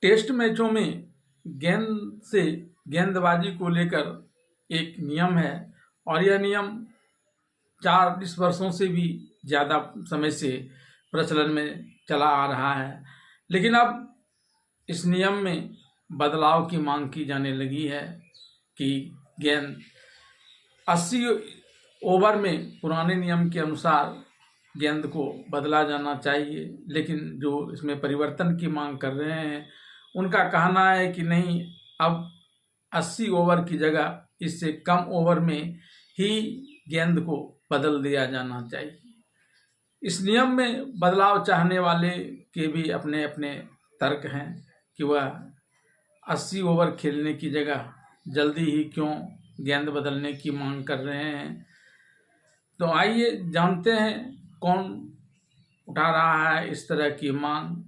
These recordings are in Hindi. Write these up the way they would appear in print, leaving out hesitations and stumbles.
टेस्ट मैचों में गेंदबाजी को लेकर एक नियम है और यह नियम 40 वर्षों से भी ज़्यादा समय से प्रचलन में चला आ रहा है। लेकिन अब इस नियम में बदलाव की मांग की जाने लगी है कि गेंद 80 ओवर में पुराने नियम के अनुसार गेंद को बदला जाना चाहिए। लेकिन जो इसमें परिवर्तन की मांग कर रहे हैं उनका कहना है कि नहीं, अब 80 ओवर की जगह इससे कम ओवर में ही गेंद को बदल दिया जाना चाहिए। इस नियम में बदलाव चाहने वाले के भी अपने अपने तर्क हैं कि वह 80 ओवर खेलने की जगह जल्दी ही क्यों गेंद बदलने की मांग कर रहे हैं। तो आइए जानते हैं कौन उठा रहा है इस तरह की मांग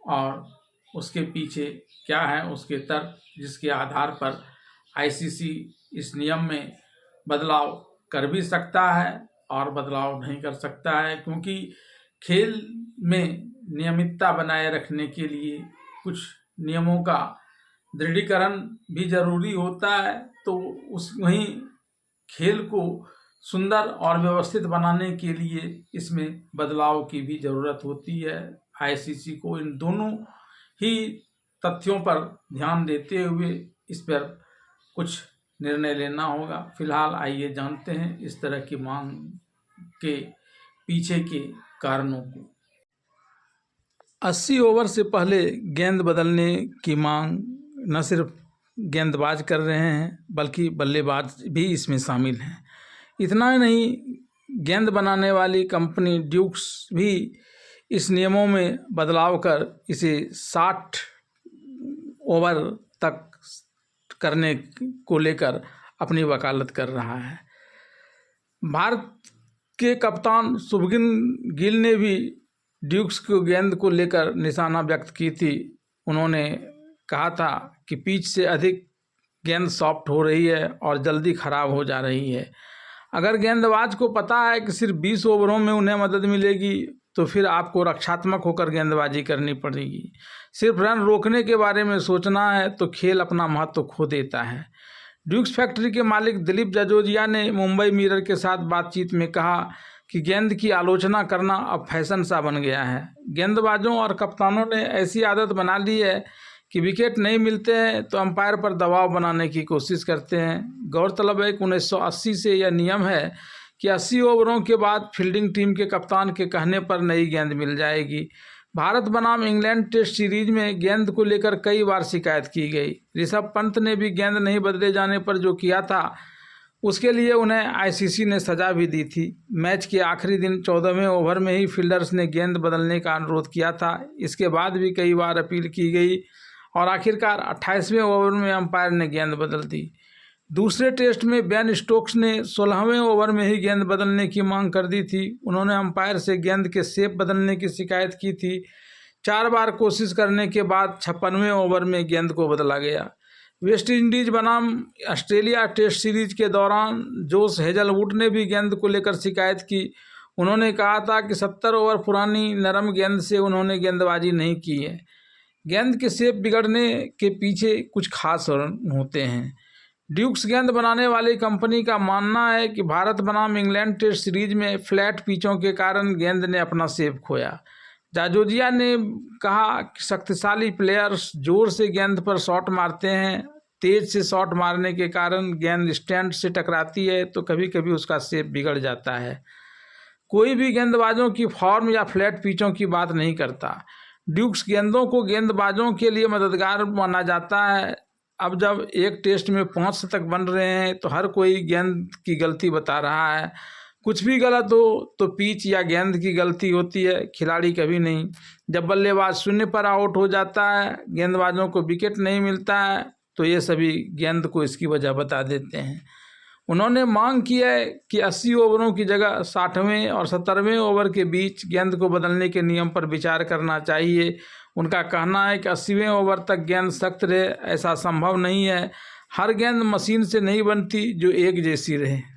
और उसके पीछे क्या है उसके तर्क, जिसके आधार पर आईसीसी इस नियम में बदलाव कर भी सकता है और बदलाव नहीं कर सकता है। क्योंकि खेल में नियमितता बनाए रखने के लिए कुछ नियमों का दृढ़ीकरण भी जरूरी होता है। तो वहीं खेल को सुंदर और व्यवस्थित बनाने के लिए इसमें बदलाव की भी ज़रूरत होती है। आईसीसी को इन दोनों ही तथ्यों पर ध्यान देते हुए इस पर कुछ निर्णय लेना होगा। फिलहाल आइए जानते हैं इस तरह की मांग के पीछे के कारणों को। 80 ओवर से पहले गेंद बदलने की मांग न सिर्फ गेंदबाज कर रहे हैं बल्कि बल्लेबाज भी इसमें शामिल हैं। इतना ही नहीं, गेंद बनाने वाली कंपनी ड्यूक्स भी इस नियमों में बदलाव कर इसे 60 ओवर तक करने को लेकर अपनी वकालत कर रहा है। भारत के कप्तान शुभमन गिल ने भी ड्यूक्स को गेंद को लेकर निशाना व्यक्त की थी। उन्होंने कहा था कि पिच से अधिक गेंद सॉफ्ट हो रही है और जल्दी ख़राब हो जा रही है। अगर गेंदबाज को पता है कि सिर्फ 20 ओवरों में उन्हें मदद मिलेगी तो फिर आपको रक्षात्मक होकर गेंदबाजी करनी पड़ेगी। सिर्फ रन रोकने के बारे में सोचना है तो खेल अपना महत्व खो देता है। ड्यूक्स फैक्ट्री के मालिक दिलीप जाजोजिया ने मुंबई मिरर के साथ बातचीत में कहा कि गेंद की आलोचना करना अब फैशन सा बन गया है। गेंदबाजों और कप्तानों ने ऐसी आदत बना ली है कि विकेट नहीं मिलते हैं तो अंपायर पर दबाव बनाने की कोशिश करते हैं। गौरतलब है कि 1980 से यह नियम है कि 80 ओवरों के बाद फील्डिंग टीम के कप्तान के कहने पर नई गेंद मिल जाएगी। भारत बनाम इंग्लैंड टेस्ट सीरीज में गेंद को लेकर कई बार शिकायत की गई। ऋषभ पंत ने भी गेंद नहीं बदले जाने पर जो किया था उसके लिए उन्हें आईसीसी ने सजा भी दी थी। मैच के आखिरी दिन 14वें ओवर में ही फील्डर्स ने गेंद बदलने का अनुरोध किया था। इसके बाद भी कई बार अपील की गई और आखिरकार 28वें ओवर में अंपायर ने गेंद बदल दी। दूसरे टेस्ट में बेन स्टोक्स ने 16वें ओवर में ही गेंद बदलने की मांग कर दी थी। उन्होंने अंपायर से गेंद के शेप बदलने की शिकायत की थी। 4 बार कोशिश करने के बाद 56वें ओवर में गेंद को बदला गया। वेस्ट इंडीज बनाम ऑस्ट्रेलिया टेस्ट सीरीज के दौरान जोश हेजलवुड ने भी गेंद को लेकर शिकायत की। उन्होंने कहा था कि 70 ओवर पुरानी नरम गेंद से उन्होंने गेंदबाजी नहीं की है। गेंद के शेप बिगड़ने के पीछे कुछ खास होते हैं। ड्यूक्स गेंद बनाने वाली कंपनी का मानना है कि भारत बनाम इंग्लैंड टेस्ट सीरीज में फ्लैट पिचों के कारण गेंद ने अपना शेप खोया। जाजोजिया ने कहा कि शक्तिशाली प्लेयर्स जोर से गेंद पर शॉट मारते हैं। तेज से शॉट मारने के कारण गेंद स्टैंड से टकराती है तो कभी कभी उसका शेप बिगड़ जाता है। कोई भी गेंदबाजों की फॉर्म या फ्लैट पिचों की बात नहीं करता। ड्यूक्स गेंदों को गेंदबाजों के लिए मददगार माना जाता है। अब जब एक टेस्ट में 5 शतक बन रहे हैं तो हर कोई गेंद की गलती बता रहा है। कुछ भी गलत हो तो पिच या गेंद की गलती होती है, खिलाड़ी कभी नहीं। जब बल्लेबाज 0 पर आउट हो जाता है, गेंदबाजों को विकेट नहीं मिलता है तो ये सभी गेंद को इसकी वजह बता देते हैं। उन्होंने मांग की है कि 80 ओवरों की जगह 60वें और 70वें ओवर के बीच गेंद को बदलने के नियम पर विचार करना चाहिए। उनका कहना है कि 80वें ओवर तक गेंद सख्त रहे, ऐसा संभव नहीं है। हर गेंद मशीन से नहीं बनती जो एक जैसी रहे।